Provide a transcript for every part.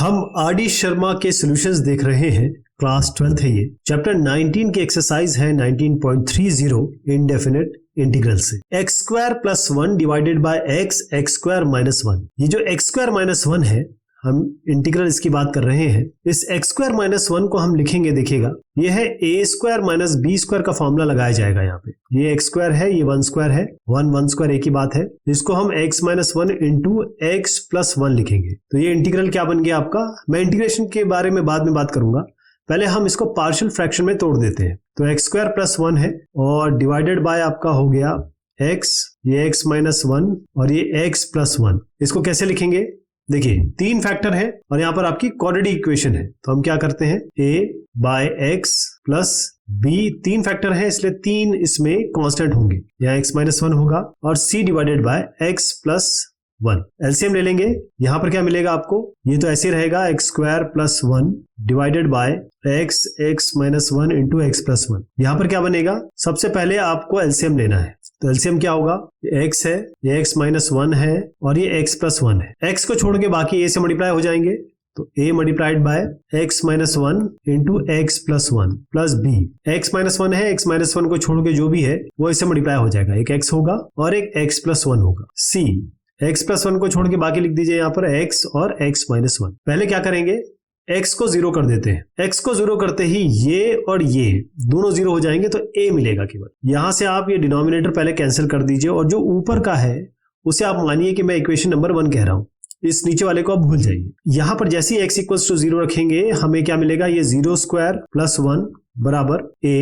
हम R D Sharma के solutions देख रहे हैं। क्लास 12th है ये। चैप्टर 19 की एक्सरसाइज है 19.30 इंडेफिनिट इंटीग्रल से x square plus 1 divided by x square minus 1। ये जो x स्क्वायर माइनस 1 है, हम इंटीग्रल इसकी बात कर रहे हैं। इस x स्क्वायर माइनस 1 को हम लिखेंगे, देखिएगा ये है a square minus b square का फॉर्मूला लगाया जाएगा। यहाँ पे ये x स्क्वायर है, ये 1 स्क्वायर है, 1 स्क्वायर एक ही बात है। इसको हम x minus 1 into x plus 1 लिखेंगे। तो ये इंटीग्रल क्या बन गया आपका। मैं इंटीग्रेशन के बारे में बाद में बात करूंगा, पहले हम इसको पार्शियल फ्रैक्शन में तोड़ देते हैं। तो एक्स स्क्वायर प्लस 1 है और डिवाइडेड बाय आपका हो गया x, ये x माइनस 1 और ये x प्लस 1। इसको कैसे लिखेंगे, देखिए 3 फैक्टर है और यहाँ पर आपकी क्वाड्रेटिक इक्वेशन है। तो हम क्या करते हैं, a by x plus b, 3 factor है इसलिए 3 इसमें कांस्टेंट होंगे। यहाँ x माइनस 1 होगा और c divided by x plus 1। LCM ले लेंगे, यहाँ पर क्या मिलेगा आपको, ये तो ऐसे रहेगा x square plus 1 divided by x minus 1 into x plus 1। यहाँ पर क्या बनेगा, सबसे पहले आपको एलसीएम लेना है। तो एलसीएम क्या होगा, ये x है, ये x माइनस 1 है और ये x प्लस 1 है। x को छोड़ के बाकी a से मल्टीप्लाई हो जाएंगे। तो a multiplied by x minus 1 into x plus 1 plus b। x minus 1 है, x माइनस 1 को छोड़ के जो भी है वो इससे मल्टीप्लाई हो जाएगा। एक x होगा और एक x प्लस 1 होगा। c, x प्लस 1 को छोड़ के बाकी लिख दीजिए यहाँ पर x और x माइनस 1। पहले क्या करेंगे, x को 0 कर देते हैं। x को 0 करते ही ये और ये दोनों 0 हो जाएंगे तो a मिलेगा केवल। यहां से आप ये डिनोमिनेटर पहले कैंसिल कर दीजिए और जो ऊपर का है उसे आप मानिए कि मैं इक्वेशन नंबर 1 कह रहा हूं। इस नीचे वाले को आप भूल जाइए। यहां पर जैसे ही x इक्वल्स टू 0 रखेंगे हमें क्या मिलेगा, ये 0 स्क्वायर प्लस 1 बराबर a,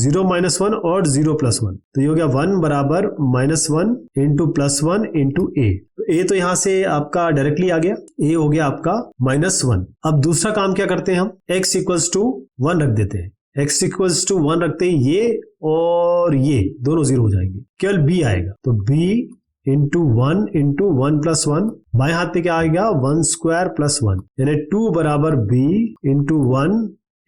0 माइनस 1 और 0 प्लस 1। तो ये हो गया 1 बराबर minus 1 into plus 1 into a। तो a तो यहां से आपका डायरेक्टली आ गया, a हो गया आपका माइनस 1। अब दूसरा काम क्या करते हैं, हम x इक्वल्स टू 1 रख देते हैं। x इक्वल्स टू 1 रखते ही ये और ये दोनों 0 हो जाएंगे, केवल b आएगा। तो b इंटू 1 प्लस 1, बाएं हाथ पे क्या आएगा, 1 स्क्वायर प्लस 1 यानी 2 बराबर b इंटू 1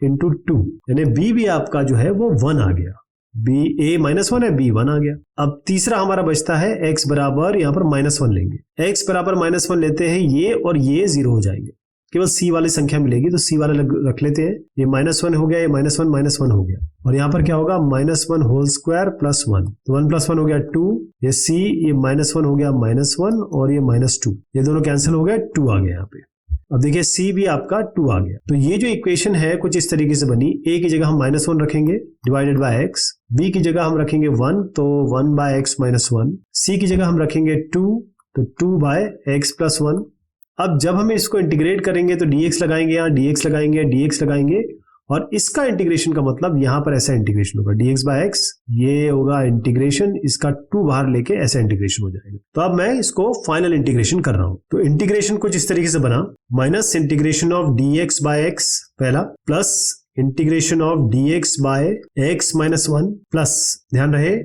इंटू 2 यानी b भी आपका जो है वो 1 आ गया। b a माइनस 1 है, b 1 आ गया। अब तीसरा हमारा बचता है x बराबर, यहाँ पर माइनस 1 लेंगे। x बराबर माइनस 1 लेते हैं, ये और ये 0 हो जाएंगे, केवल c वाली संख्या मिलेगी। तो c वाला रख लेते हैं। ये माइनस 1 हो गया, ये माइनस 1 हो गया और यहाँ पर क्या होगा, माइनस 1 होल स्क्वायर प्लस 1। तो 1 प्लस 1 हो गया 2, ये c, ये माइनस 1 हो गया माइनस 1 और ये माइनस 2, ये दोनों कैंसिल हो गया, 2 आ गया यहाँ पे। अब देखिए c भी आपका 2 आ गया। तो ये जो इक्वेशन है कुछ इस तरीके से बनी। a की जगह हम माइनस 1 रखेंगे डिवाइडेड बाय x, b की जगह हम रखेंगे 1 तो 1 बाय एक्स माइनस 1, c की जगह हम रखेंगे 2 तो 2 बाय एक्स प्लस 1। अब जब हम इसको इंटीग्रेट करेंगे तो dx लगाएंगे, यहाँ dx लगाएंगे और इसका इंटीग्रेशन का मतलब यहाँ पर ऐसा इंटीग्रेशन होगा, dx बाय एक्स, ये होगा इंटीग्रेशन, इसका 2 बाहर लेके ऐसा इंटीग्रेशन हो जाएगा। तो अब मैं इसको फाइनल इंटीग्रेशन कर रहा हूं। तो इंटीग्रेशन कुछ इस तरीके से बना, minus integration of dx by x पहला, plus integration of dx by x minus 1, plus ध्यान रहे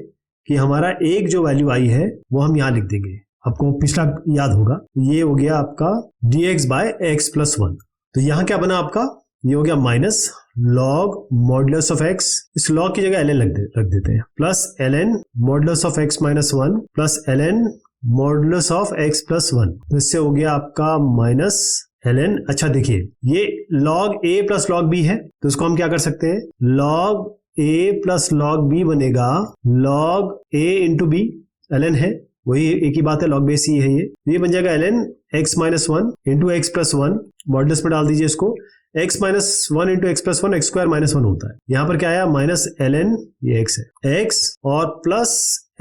कि हमारा एक जो वैल्यू आई है वो हम यहाँ लिख देंगे, आपको पिछला याद होगा। ये हो गया आपका dx बाय एक्स प्लस 1। तो यहाँ क्या बना आपका, ये हो गया minus log modulus of x, इस log की जगह ln रख देते हैं, plus ln modulus of x minus 1 plus ln modulus of x plus 1। तो इससे हो गया आपका माइनस ln। अच्छा देखिए, ये log a plus log b है तो इसको हम क्या कर सकते हैं, log a plus log b बनेगा log a into b, ln है वही एक ही बात है, log बेस ही है ये बन जाएगा ln x minus 1 into x plus 1, modulus में डाल दीजिए इसको, x minus 1 into x plus 1 x square minus 1 होता है। यहाँ पर क्या आया, माइनस ln, ये x है, x और plus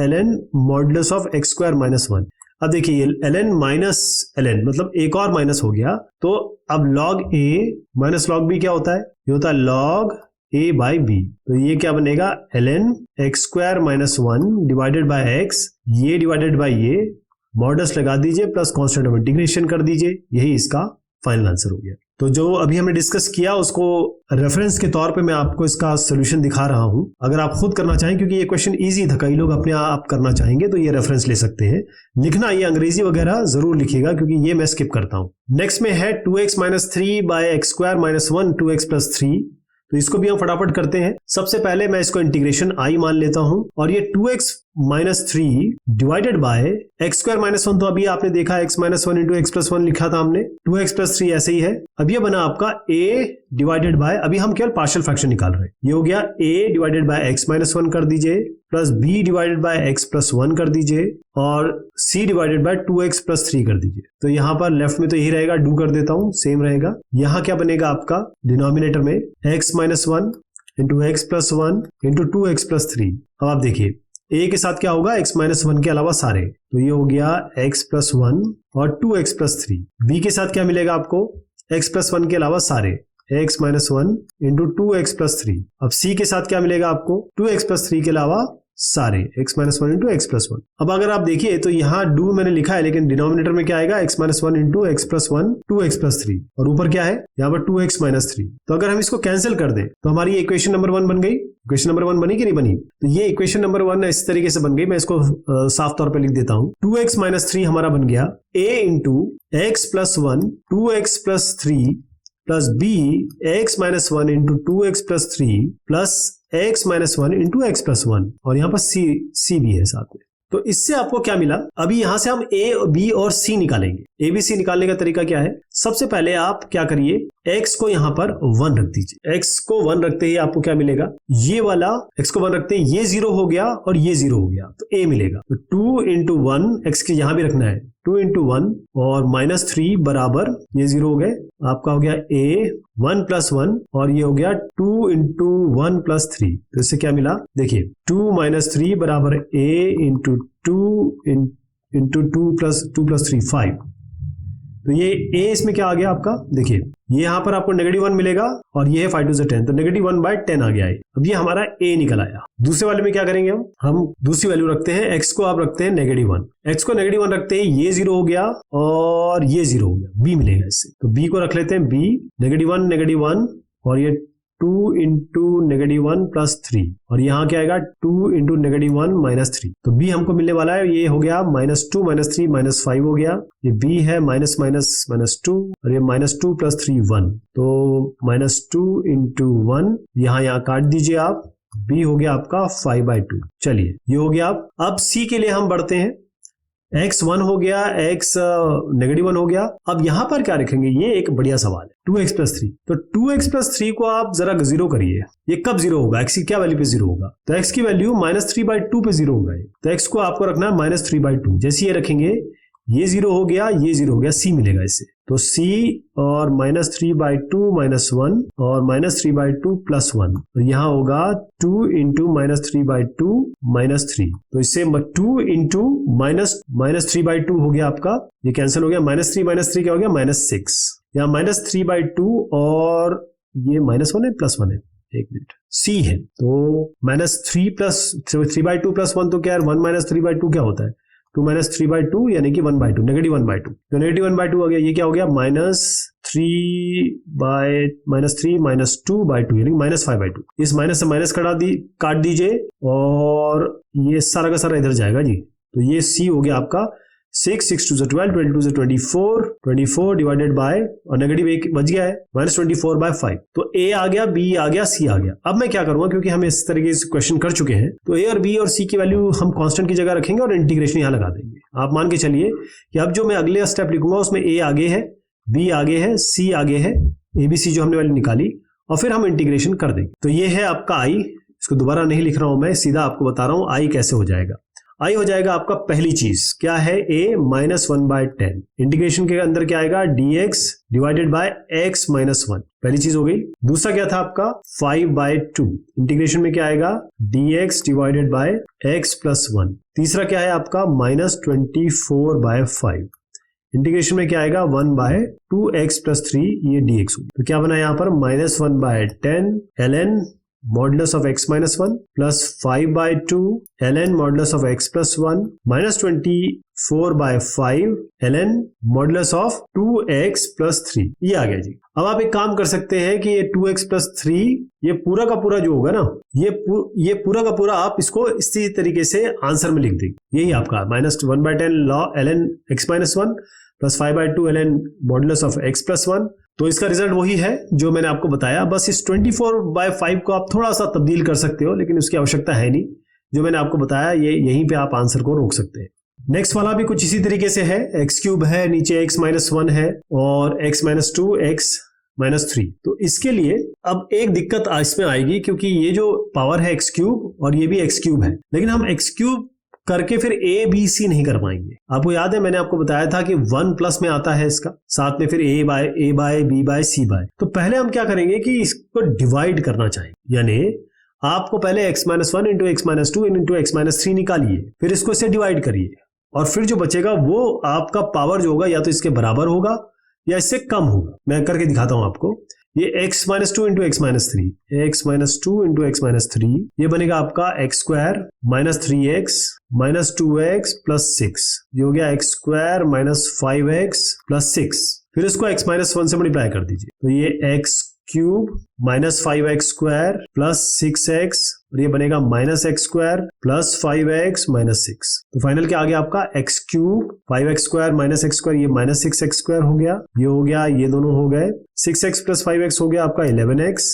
ln modulus of x square minus 1। अब देखिए ये ln माइनस ln मतलब एक और माइनस हो गया। तो अब log a minus log b क्या होता है, ये होता है log a बाई b। तो ये क्या बनेगा, ln x square minus 1 divided by x, ये डिवाइडेड बाय ये, मॉडुलस लगा दीजिए प्लस कांस्टेंट ऑफ इंटीग्रेशन कर दीजिए, यही इसका फाइनल आंसर हो गया। तो जो अभी हमने डिस्कस किया उसको रेफरेंस के तौर पे मैं आपको इसका सोल्यूशन दिखा रहा हूं। अगर आप खुद करना चाहें, क्योंकि ये क्वेश्चन इजी था, कई लोग अपने आप करना चाहेंगे तो ये रेफरेंस ले सकते हैं। लिखना ये अंग्रेजी वगैरह जरूर लिखिएगा क्योंकि ये मैं स्किप करता हूं। नेक्स्ट में है 2x minus 3 by x square minus 1 2x plus 3। तो इसको भी हम फटाफट करते हैं। सबसे पहले मैं इसको इंटीग्रेशन i मान लेता हूं और ये 2x minus 3 divided by x square minus 1, तो अभी आपने देखा x minus 1 into x plus 1 लिखा था हमने, 2x प्लस 3 ऐसे ही है। अब ये बना आपका a डिवाइडेड बाय, अभी हम केवल पार्शियल फ्रैक्शन निकाल रहे हैं, ये हो गया a divided by x minus 1 कर दीजिए, plus b divided by x plus 1 कर दीजिए, और c divided by 2x plus 3 कर दीजिए। तो यहाँ पर लेफ्ट में तो यही रहेगा, डू कर देता हूं, सेम रहेगा। यहाँ क्या बनेगा आपका डिनोमिनेटर में x minus 1 into x plus 1 into 2x plus 3। अब आप देखिए a के साथ क्या होगा, x माइनस 1 के अलावा सारे, तो ये हो गया x प्लस 1 और 2x प्लस 3। b के साथ क्या मिलेगा आपको, x प्लस 1 के अलावा सारे, x minus 1 into 2x plus 3। अब c के साथ क्या मिलेगा आपको, 2x प्लस 3 के अलावा सारे, x minus 1 into x plus 1। अब अगर आप देखिए तो यहाँ डू मैंने लिखा है, लेकिन डिनोमिनेटर में क्या आएगा, x minus 1 into x plus 1 2x plus 3, और ऊपर क्या है यहाँ पर 2x माइनस 3। तो अगर हम इसको कैंसिल कर दें तो हमारी इक्वेशन नंबर 1 बन गई। इक्वेशन नंबर 1 बनी कि नहीं बनी, तो ये इक्वेशन नंबर 1 इस तरीके से बन गई। मैं इसको साफ तौर पे लिख देता हूं, 2x माइनस 3 हमारा बन गया a into x plus 1 2x plus 3 plus b x minus 1 into 2x plus 3 plus x minus 1 into x plus 1, और यहाँ पर c भी है साथ में। तो इससे आपको क्या मिला, अभी यहां से हम a, b और c निकालेंगे। a b c निकालने का तरीका क्या है, सबसे पहले आप क्या करिए, x को यहां पर 1 रख दीजिए। x को 1 रखते ही आपको क्या मिलेगा, ये वाला x को 1 रखते ही ये 0 हो गया और ये 0 हो गया, तो a मिलेगा। तो 2 इंटू 1, x के यहां भी रखना है, 2 इंटू 1 और माइनस 3 बराबर ये 0 हो गए, आपका हो गया a 1 प्लस 1, और ये हो गया 2 इंटू 1 प्लस 3। तो इससे क्या मिला, देखिए 2 माइनस 3 बराबर a इंटू 2 इंटू 2 प्लस 3 5। तो ये a इसमें क्या आ गया आपका, देखिए ये यहाँ पर आपको -1 मिलेगा, और ये है 5 to the 10, तो -1 by 10 आ गया है। अब ये हमारा a निकल आया। दूसरे वाले में क्या करेंगे, हम दूसरी वैल्यू रखते हैं, x को आप रखते हैं -1, x को -1 रखते ही ये 0 हो गया और ये 0 हो गया, b मिलेगा इससे। तो b को रख लेते हैं, b -1 और ये 2 इंटू -1 प्लस 3, और यहाँ क्या आएगा 2 इंटू -1 माइनस 3। तो b हमको मिलने वाला है, ये हो गया -2 माइनस 3 माइनस 5 हो गया, ये b है -2, और ये -2 प्लस 3 1, तो -2 इंटू 1, यहाँ काट दीजिए आप, b हो गया आपका 5/2। चलिए ये हो गया। अब c के लिए हम बढ़ते हैं, x 1 हो गया, x -1 हो गया। अब यहां पर क्या रखेंगे, ये एक बढ़िया सवाल है, 2x प्लस 3। तो 2x प्लस 3 को आप जरा 0 करिए, ये कब 0 होगा, x की क्या वैल्यू पे 0 होगा, तो x की वैल्यू -3/2 पे 0 होगा। तो x को आपको रखना है -3/2, जैसे ये रखेंगे ये 0 हो गया, ये 0 हो गया, c मिलेगा इससे। तो c और -3/2 -1 और -3/2 प्लस 1, तो यहाँ होगा 2 इंटू -3/2 -3। तो इससे 2 इंटू -3/2 हो गया आपका, ये कैंसिल हो गया, -3 क्या हो गया, -6। यहाँ -3/2 और ये -1 है प्लस 1 है, एक मिनट, c है, तो -3 प्लस 3/2 प्लस 1, तो क्या है 1 -3/2 क्या होता है, 2 -3/2 यानी कि 1/2, -1/2, तो -1/2 हो गया। ये क्या हो गया, -2/2 यानी -5/2। इस माइनस से माइनस काट दीजिए, और ये सारा का सारा इधर जाएगा जी। तो ये c हो गया आपका 6, 6 2 12, 22 24 डिवाइडेड बाय, और -1 बच गया है, -24/5। तो a आ गया, b आ गया, c आ गया। अब मैं क्या करूंगा, क्योंकि हम इस तरीके से क्वेश्चन कर चुके हैं, तो a और b और c की वैल्यू हम कांस्टेंट की जगह रखेंगे और इंटीग्रेशन यहां लगा देंगे। आप मान के चलिए कि अब जो मैं अगले स्टेप लिखूंगा उसमें a आगे है, b आगे है, c आगे है, abc जो हमने वैल्यू निकाली, और फिर हम इंटीग्रेशन कर देंगे। तो ये है आपका i, इसको दोबारा नहीं लिख रहा हूं मैं, सीधा आपको बता रहा हूं i कैसे हो जाएगा। आई हो जाएगा आपका पहली चीज क्या है, a -1/10, इंटीग्रेशन के अंदर क्या आएगा, dx डिवाइडेड बाय x -1, पहली चीज हो गई। दूसरा क्या था आपका 5/2, इंटीग्रेशन में क्या आएगा, dx divided by x plus 1। तीसरा क्या है आपका -24/5, इंटीग्रेशन में क्या आएगा 1/2x प्लस 3, ये dx होगी। तो क्या बना यहाँ पर -1/10 ln modulus of x minus 1 plus 5/2 ln modulus of x plus 1 -24/5 ln modulus of 2x plus 3, ये आ गया जी। अब आप एक काम कर सकते हैं कि ये 2x प्लस 3, ये पूरा का पूरा जो होगा ना, ये पूरा का पूरा आप इसको इसी तरीके से आंसर में लिख देंगे। यही आपका -1/10 ln x minus 1 plus 5/2 ln modulus of x plus 1। तो इसका रिजल्ट वही है जो मैंने आपको बताया, बस इस 24/5 को आप थोड़ा सा तब्दील कर सकते हो, लेकिन उसकी आवश्यकता है नहीं। जो मैंने आपको बताया ये यहीं पे आप आंसर को रोक सकते हैं। नेक्स्ट वाला भी कुछ इसी तरीके से है, एक्स क्यूब है, नीचे x माइनस 1 है और x माइनस 2 x माइनस 3। तो इसके लिए अब एक दिक्कत इसमें आएगी क्योंकि ये जो पावर है एक्स क्यूब और ये भी एक्स क्यूब है, लेकिन हम एक्स क्यूब करके फिर ए बी सी नहीं कर पाएंगे। आपको याद है मैंने आपको बताया था कि 1 प्लस में आता है इसका, साथ में फिर ए बाय बी बाय सी बाय। तो पहले हम क्या करेंगे कि इसको डिवाइड करना चाहेंगे, यानी आपको पहले x minus 1 into x minus 2 into x minus 3 निकालिए, फिर इसको इससे डिवाइड करिए और फिर जो बचेगा वो आपका पावर जो होगा या तो इसके बराबर होगा या इससे कम होगा। मैं करके दिखाता हूं आपको। ये x minus 2 into x minus 3, x minus 2 into x minus 3, ये बनेगा आपका x square minus 3x minus 2x plus 6, ये हो गया x square minus 5x plus 6। फिर इसको x माइनस 1 से मल्टीप्लाई कर दीजिए, तो ये x cube minus 5x square plus 6x और ये बनेगा minus x square plus 5x minus 6। तो फाइनल क्या आ गया आपका x cube 5x square minus x square, ये माइनस 6x स्क्वायर हो गया, ये हो गया, ये दोनों हो गए, 6x प्लस 5x हो गया आपका 11x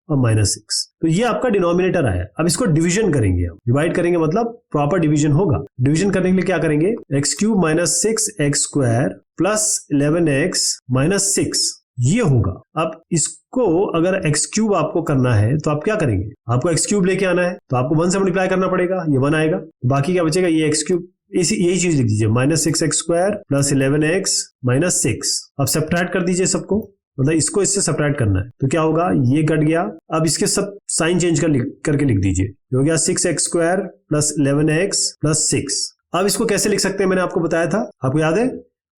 और माइनस 6। तो ये आपका डिनोमिनेटर आया। अब इसको डिवीजन करेंगे, हम डिवाइड करेंगे मतलब प्रॉपर डिवीजन होगा। डिवीजन करने के लिए क्या करेंगे, x cube minus 6x square plus 11x minus 6 ये होगा। अब इसको अगर x क्यूब आपको करना है तो आप क्या करेंगे, आपको x क्यूब लेके आना है तो आपको 1 से मल्टीप्लाई करना पड़ेगा, ये 1 आएगा, बाकी क्या बचेगा, ये x क्यूब, यही चीज लिख दीजिए, minus 6x square plus 11x minus 6। अब सब्ट्रैक्ट कर दीजिए सबको, मतलब इसको इससे सब्ट्रैक्ट करना है तो क्या होगा, ये कट गया। अब इसके सब साइन चेंज करके लिख दीजिए, हो गया 6x square plus 11x plus 6। अब इसको कैसे लिख सकते हैं मैंने आपको बताया था, आपको याद है,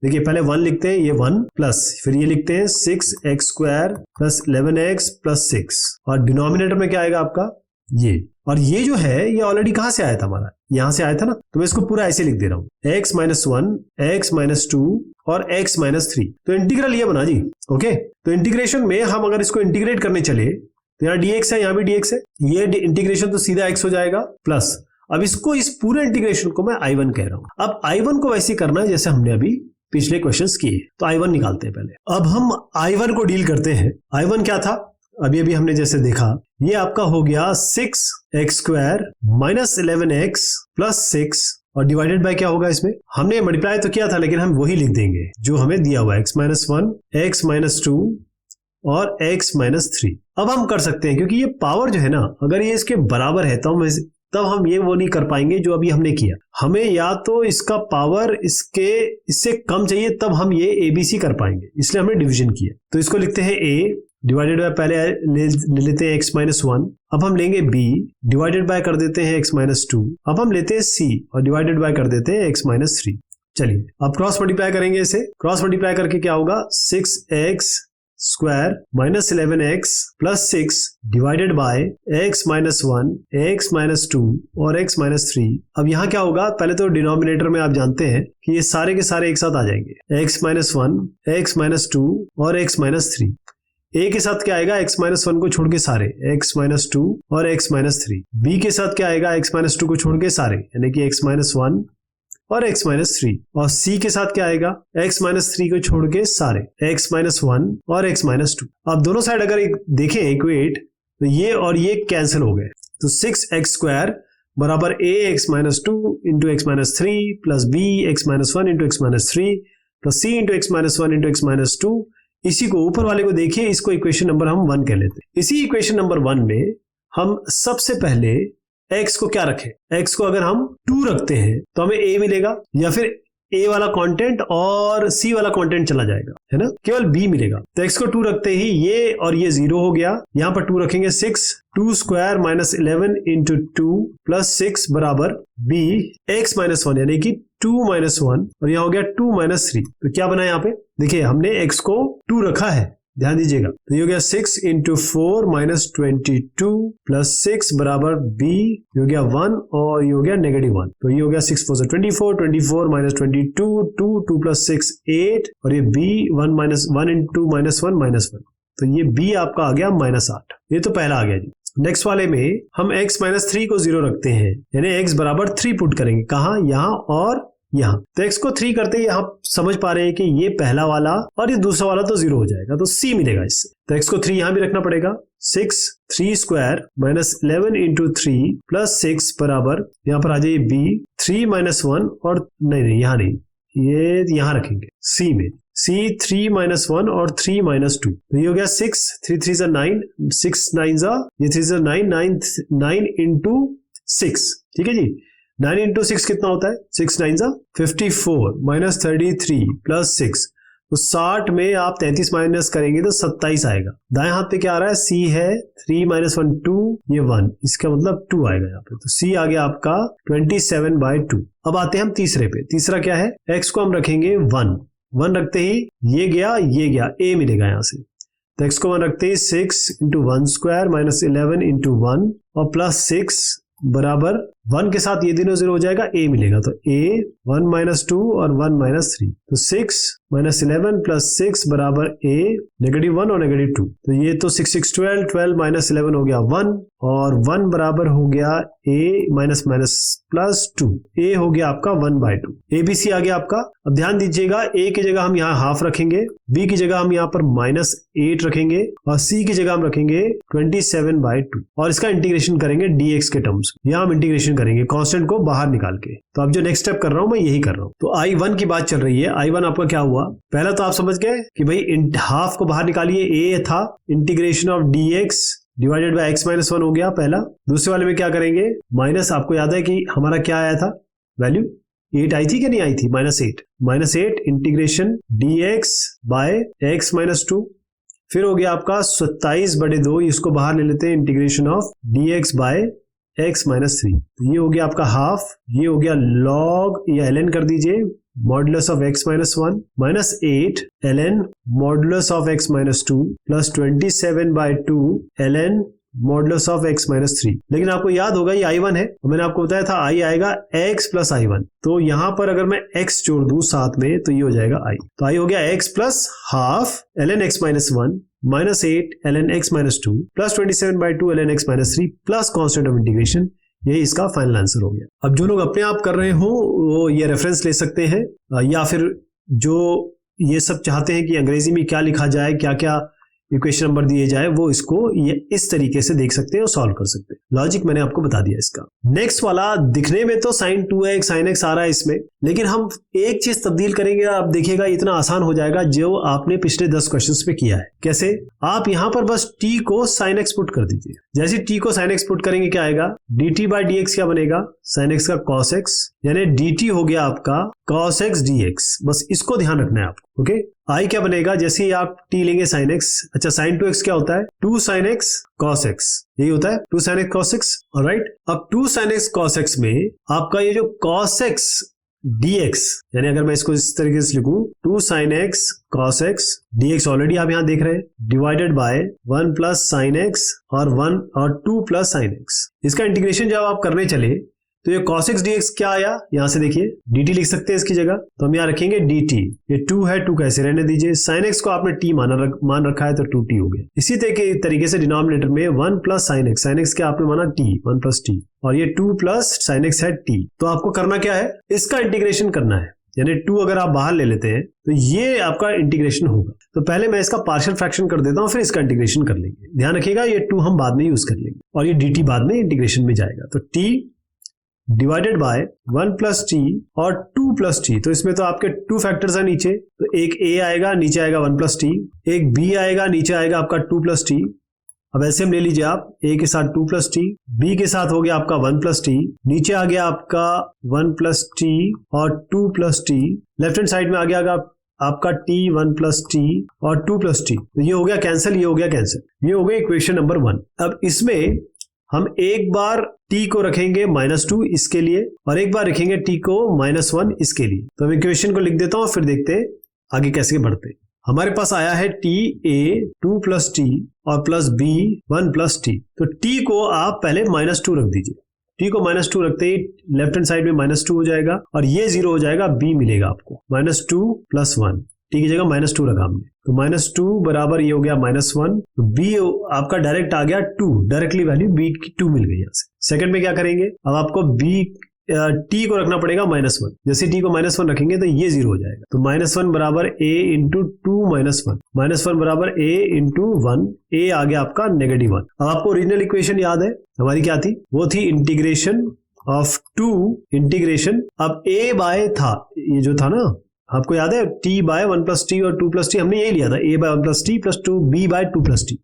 देखिए पहले 1 लिखते हैं, ये 1 प्लस फिर ये लिखते हैं 6x square plus 11x plus 6 और डिनोमिनेटर में क्या आएगा आपका ये, और ये जो है ये ऑलरेडी कहां से आया था, हमारा यहां से आया था ना, तो मैं इसको पूरा ऐसे लिख दे रहा हूं, x माइनस 1 x माइनस 2 और x माइनस 3। तो इंटीग्रल ये बना जी, ओके। तो इंटीग्रेशन में हम अगर इसको इंटीग्रेट करने चले तो यहाँ dx है, यहाँ भी dx है, ये इंटीग्रेशन तो सीधा x हो जाएगा प्लस, अब इसको इस पूरे इंटीग्रेशन को मैं I1 कह रहा हूं। अब I1 को वैसे करना है जैसे हमने अभी पिछले क्वेश्चंस किए, तो I1 निकालते हैं पहले। अब हम I1 को डील करते हैं। I1 क्या था, अभी हमने जैसे देखा, ये आपका हो गया 6x square minus 11x plus 6 और डिवाइडेड बाय क्या होगा, इसमें हमने मल्टीप्लाई तो किया था लेकिन हम वही लिख देंगे जो हमें दिया हुआ है, x माइनस 1 x माइनस 2 और x माइनस 3। अब हम कर सकते हैं क्योंकि ये पावर जो है ना, अगर ये इसके बराबर है तब हम ये वो नहीं कर पाएंगे जो अभी हमने किया। हमें या तो इसका पावर इससे कम चाहिए तब हम ये ABC कर पाएंगे, इसलिए हमने डिवीजन किया। तो इसको लिखते हैं A डिवाइडेड बाय, पहले ले लेते हैं x माइनस 1, अब हम लेंगे B डिवाइडेड बाय कर देते हैं x माइनस 2, अब हम लेते हैं C और डिवाइडेड बाय कर देते हैं x माइनस 3। चलिए अब क्रॉस मल्टीप्लाई करेंगे, इसे क्रॉस मल्टीप्लाई करके क्या होगा, 6x square minus 11x plus 6 divided by x minus 1 x minus 2 और x माइनस 3। अब यहाँ क्या होगा, पहले तो डिनोमिनेटर में आप जानते हैं कि ये सारे के सारे एक साथ आ जाएंगे, x माइनस 1 x माइनस 2 और x माइनस 3। a के साथ क्या आएगा, x माइनस 1 को छोड़ के सारे, x माइनस 2 और x माइनस 3। b के साथ क्या आएगा, x माइनस 2 को छोड़ के सारे, यानी कि x माइनस 1 और x माइनस 3। और c के साथ क्या आएगा, x माइनस 3 को छोड़ के सारे, x माइनस 1 और x माइनस 2। अब दोनों साइड अगर देखें इक्वेट, तो ये और ये कैंसिल हो गए, तो 6x स्क्वायर बराबर ax minus 2 into x minus 3 plus b x minus 1 into x minus 3 plus c into x minus 1 into x minus 2। इसी को ऊपर वाले को देखिए, इसको इक्वेशन नंबर हम 1 कह लेते हैं। इसी इक्वेशन नंबर 1 में हम सबसे पहले x को क्या रखें, x को अगर हम 2 रखते हैं तो हमें a मिलेगा, या फिर a वाला कंटेंट और c वाला कंटेंट चला जाएगा, है ना, केवल b मिलेगा। तो x को 2 रखते ही ये और ये 0 हो गया, यहाँ पर 2 रखेंगे, 2 स्क्वायर माइनस 11 इंटू 2 प्लस 6 बराबर b x माइनस 1, यानी कि 2 माइनस 1 और यहाँ हो गया 2 माइनस 3। तो क्या बना यहाँ पे, देखिए हमने x को 2 रखा है, ध्यान दीजिएगा, तो ये हो गया 6 इंटू 4 माइनस 22 प्लस 6 बराबर b, ये हो गया 1 और ये हो गया -1। तो ये हो गया 6 4 24 माइनस 22 2 प्लस 6 8 और ये b 1 इंटू माइनस 1 तो ये b आपका आ गया -8। ये तो पहला आ गया जी। नेक्स्ट वाले में हम x माइनस 3 को 0 रखते हैं, यानी x बराबर 3 पुट करेंगे, कहाँ, यहाँ और यहाँ। तो x को 3 करते ही यहाँ समझ पा रहे हैं कि ये पहला वाला और ये दूसरा वाला तो 0 हो जाएगा, तो c मिलेगा इससे। तो x को 3 यहाँ भी रखना पड़ेगा। 6 3 स्क्वायर माइनस 11 इंटू 3 प्लस 6 बराबर यहाँ पर आ जाइए b 3 माइनस 1 और नहीं यहाँ नहीं, ये यहाँ रखेंगे c में, c 3 माइनस 1 और 3 माइनस 2, तो ये हो गया 6 3 3 जा 9 6 9 जा ये 3 जा 9 इंटू 6, ठीक है जी। 9 इंटू 6 कितना होता है, 6 9 जा 54 माइनस 33 प्लस 6, तो 60 में आप 33 माइनस करेंगे तो 27 आएगा। दाएं हाथ पे क्या आ रहा है, c है 3 माइनस 1 2, ये 1, इसका मतलब 2 आएगा यहाँ पे, तो c आ गया आपका 27/2। अब आते हैं हम तीसरे पे। तीसरा क्या है, x को हम रखेंगे 1 रखते ही ये गया a मिलेगा यहाँ से। तो x को 1 रखते ही 6 इंटू 1 स्क्वायर माइनस 11 इंटू 1 और प्लस 6 बराबर 1 के साथ ये तीनों 0 हो जाएगा, a मिलेगा। तो a 1 माइनस 2 और 1 माइनस 3, तो 6 माइनस 11 प्लस 6 बराबर a -1 और -2, तो ये तो 6 6 12 12 माइनस 11 हो गया 1 और 1 बराबर हो गया a minus minus plus 2, a हो गया आपका 1/2। ABC आ गया आपका। अब ध्यान दीजिएगा, a की जगह हम यहाँ हाफ रखेंगे, b की जगह हम यहाँ पर -8 रखेंगे और c की जगह हम रखेंगे 27/2 और इसका इंटीग्रेशन करेंगे dx के टर्म्स। यहाँ हम इंटीग्रेशन करेंगे कांस्टेंट को बाहर निकाल के। तो अब जो नेक्स्ट स्टेप कर रहा हूं मैं यही कर रहा हूं। तो I1 की बात चल रही है। I1 आपका क्या हुआ, पहला तो आप समझ गए कि भाई हाफ को बाहर निकालिए, a था integration of dx divided by x minus 1 हो गया पहला। दूसरे वाले में क्या करेंगे, माइनस, आपको याद है कि हमारा क्या आया था वैल्यू, 8 आई थी कि नहीं आई थी, -8 integration dx by x minus 2, फिर हो गया आपका 27/2, इसको बाहर ले लेते हैं, integration of dx by x minus 3, ये हो गया आपका हाफ, ये हो गया लॉग या ln कर दीजिए modulus of x minus 1 minus 8 ln modulus of x minus 2 plus 27/2 ln modulus of x minus 3। लेकिन आपको याद होगा ये I1 है और मैंने आपको बताया था I आएगा x प्लस I1, तो यहां पर अगर मैं x जोड़ दूं साथ में तो ये हो जाएगा I, तो I हो गया x plus half ln x minus 1 minus 8 ln x minus 2 plus 27/2 ln x minus 3 plus constant of integration, यही इसका फाइनल आंसर हो गया। अब जो लोग अपने आप कर रहे हो वो ये रेफरेंस ले सकते हैं, या फिर जो ये सब चाहते हैं कि अंग्रेजी में क्या लिखा जाए, क्या क्या इक्वेशन नंबर दिए जाए, वो इसको ये इस तरीके से देख सकते हैं और सॉल्व कर सकते हैं। लॉजिक मैंने आपको बता दिया इसका। नेक्स्ट वाला, दिखने में तो sin 2x sin x आ रहा है इसमें, लेकिन हम एक चीज तब्दील करेंगे, आप देखिएगा इतना आसान हो जाएगा जो आपने पिछले 10 क्वेश्चंस पे किया है। कैसे, आप यहां पर बस t को sin x पुट कर दीजिए। जैसे t को sin x पुट करेंगे क्या आएगा, dt बाय dx क्या बनेगा, sin x का cos x, यानी dt हो गया आपका cos x dx, बस इसको ध्यान रखना है आपको। ओके, I क्या बनेगा, जैसे ही आप t लेंगे sin x, अच्छा sin 2x क्या होता है, 2 sin x cos x, यही होता है 2 sin x cos x। Alright, अब 2 sin x cos x में आपका ये जो cos x dx, यानी अगर मैं इसको इस तरीके से लिखूं 2 sin x cos x dx, already आप यहां देख रहे हैं, divided by 1 plus sin x और 1 और 2 प्लस sin x। इसका इंटीग्रेशन जब आप करने चले तो ये cos x dx क्या आया, यहां से देखिए dt लिख सकते हैं इसकी जगह, तो हम यहां रखेंगे dt, ये 2 है, 2 कैसे रहने दीजिए, sin x को आपने t मान रखा है तो 2t हो गया। इसी तरीके से डिनोमिनेटर में 1 प्लस sin x क्या आपने माना t, 1 प्लस t, और ये 2 प्लस sin x है t। तो आपको करना क्या है, इसका इंटीग्रेशन करना है, यानी 2 अगर आप बाहर ले लेते हैं तो ये आपका इंटीग्रेशन होगा। तो पहले मैं इसका पार्शियल फ्रैक्शन कर देता हूं, फिर इसका इंटीग्रेशन कर लेंगे। ध्यान रखिएगा ये 2 हम बाद में यूज कर लेंगे और ये dt बाद में इंटीग्रेशन में जाएगा। तो t divided by 1 plus T और 2 प्लस टी, तो इसमें तो आपके 2 फैक्टर्स है नीचे, तो एक a आएगा, नीचे आएगा 1 प्लस टी, एक b आएगा, नीचे आएगा आपका 2 प्लस टी। अब ऐसे हम ले लीजिए आप, a के साथ 2 प्लस टी, b के साथ हो गया आपका 1 प्लस टी, नीचे आ गया आपका 1 प्लस टी और 2 plus T, left hand side में आ गया आपका t 1 प्लस टी और 2 प्लस टी, तो ये हो गया कैंसिल, ये हो गया कैंसिल, ये हो गया इक्वेशन नंबर 1। अब इसमें हम एक बार t को रखेंगे -2 इसके लिए और एक बार रखेंगे t को -1 इसके लिए। तो मैं इक्वेशन को लिख देता हूं, फिर देखते हैं आगे कैसे बढ़ते हैं। हमारे पास आया है t a 2 प्लस टी और प्लस b 1 प्लस टी, तो t को आप पहले -2 रख दीजिए, t को -2 रखते ही लेफ्ट हैंड साइड में -2 हो जाएगा और ये 0 हो जाएगा, b मिलेगा आपको, -2 प्लस 1, t की जगह -2 रखा हमने, तो -2 बराबर ये हो गया -1, तो b आपका डायरेक्ट आ गया 2, डायरेक्टली वैल्यू b की 2 मिल गई यहाँ से। सेकंड में क्या करेंगे, अब आपको b t को रखना पड़ेगा -1। जैसे t को -1 रखेंगे तो ये 0 हो जाएगा। तो -1 बराबर a इंटू 2 -1, -1 बराबर a इंटू 1, a आ गया आपका -1। अब आपको ओरिजिनल इक्वेशन याद है हमारी क्या थी? वो थी इंटीग्रेशन ऑफ 2 इंटीग्रेशन, अब a बाय था, ये जो था ना आपको याद है, t बाय 1 प्लस टी और 2 प्लस टी, हमने यही लिया था, a by 1 plus t plus 2 b by 2 plus t.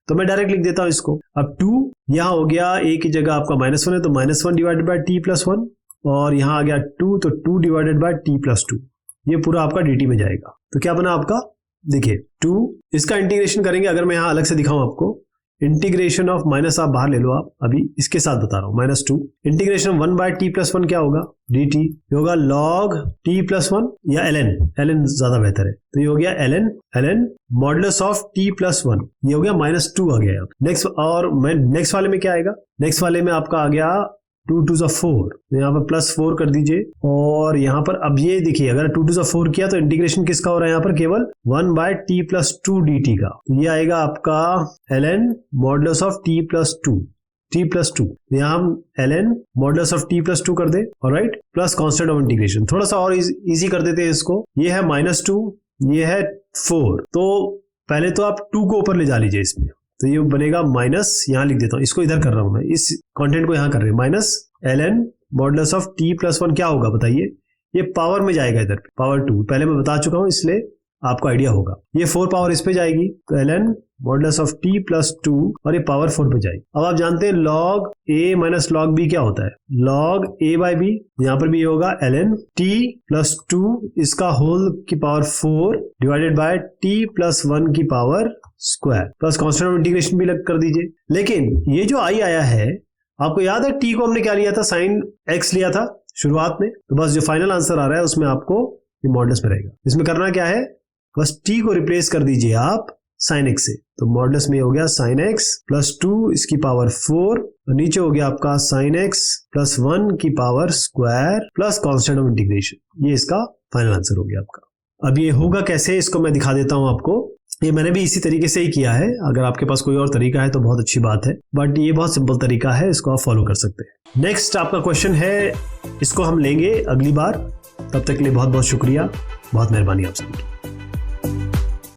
तो मैं डायरेक्ट लिख देता हूं इसको। अब 2 यहाँ हो गया, a की जगह आपका -1 है तो -1 डिवाइडेड बाय t प्लस 1, और यहाँ आ गया 2 तो 2 डिवाइडेड बाय t प्लस 2, ये पूरा आपका dt में जाएगा। तो क्या बना आपका, देखिए 2, इसका इंटीग्रेशन करेंगे, अगर मैं यहाँ अलग से दिखाऊं आपको, इंटीग्रेशन ऑफ माइनस आप बाहर ले लो, आप अभी इसके साथ बता रहा हूं, -2 इंटीग्रेशन 1 बाय t प्लस 1 क्या होगा, dt, ये होगा log t प्लस 1 या ln ज्यादा बेहतर है, तो ये हो गया ln modulus of t plus 1, ये हो गया -2 आ गया। नेक्स्ट, और मैं नेक्स्ट वाले में क्या आएगा, नेक्स्ट वाले में आपका आ गया 2 2 4, तो यहाँ पर +4 कर दीजिए, और यहाँ पर अब ये देखिए अगर 2 2 4 किया तो इंटीग्रेशन किसका हो रहा है यहाँ पर, केवल 1 बाय t प्लस 2 dt का, तो ये आएगा आपका ln modulus of t plus 2, यहाँ हम ln modulus of t plus 2 कर दे, alright, plus constant of integration. थोड़ा सा और इजी कर देते हैं इसको, ये है -2, ये है 4, तो पहले तो आप 2 को ऊपर ले जा लीजिए इसमें, तो ये बनेगा माइनस, यहाँ लिख देता हूँ, इसको इधर कर रहा हूं मैं, इस कंटेंट को यहाँ कर रहे हैं, minus ln modulus of t plus 1 क्या होगा बताइए, ये पावर में जाएगा इधर, पावर 2, पहले मैं बता चुका हूं इसलिए आपको आइडिया होगा, ये 4 पावर इस पे जाएगी, तो ln modulus of t plus 2, और ये पावर 4 पे जाएगी। अब आप जानते हैं log a minus log b क्या होता है, log a बाई b, यहाँ पर भी ये होगा ln t प्लस 2 इसका होल की power 4 divided by t plus 1 की power square, plus constant of integration भी कर दीजिए। लेकिन ये जो i आया है, आपको याद है t को हमने क्या लिया था, साइन x लिया था शुरुआत में, तो बस जो फाइनल आंसर आ रहा है उसमें आपको ये मॉडुलस में रहेगा। इसमें करना क्या है, बस t को रिप्लेस कर दीजिए आप साइन x से, तो मॉडुलस में हो गया साइन x प्लस 2 इसकी पावर 4, और नीचे हो गया आपका साइन x प्लस 1 की power square plus constant of integration, ये इसका फाइनल आंसर हो गया आपका। अब ये होगा कैसे, इसको मैं दिखा देता हूं आपको, ये मैंने भी इसी तरीके से ही किया है, अगर आपके पास कोई और तरीका है तो बहुत अच्छी बात है, बट ये बहुत सिंपल तरीका है, इसको आप फॉलो कर सकते हैं। नेक्स्ट आपका क्वेश्चन है, इसको हम लेंगे अगली बार, तब तक के लिए बहुत बहुत शुक्रिया, बहुत मेहरबानी आप सभी की।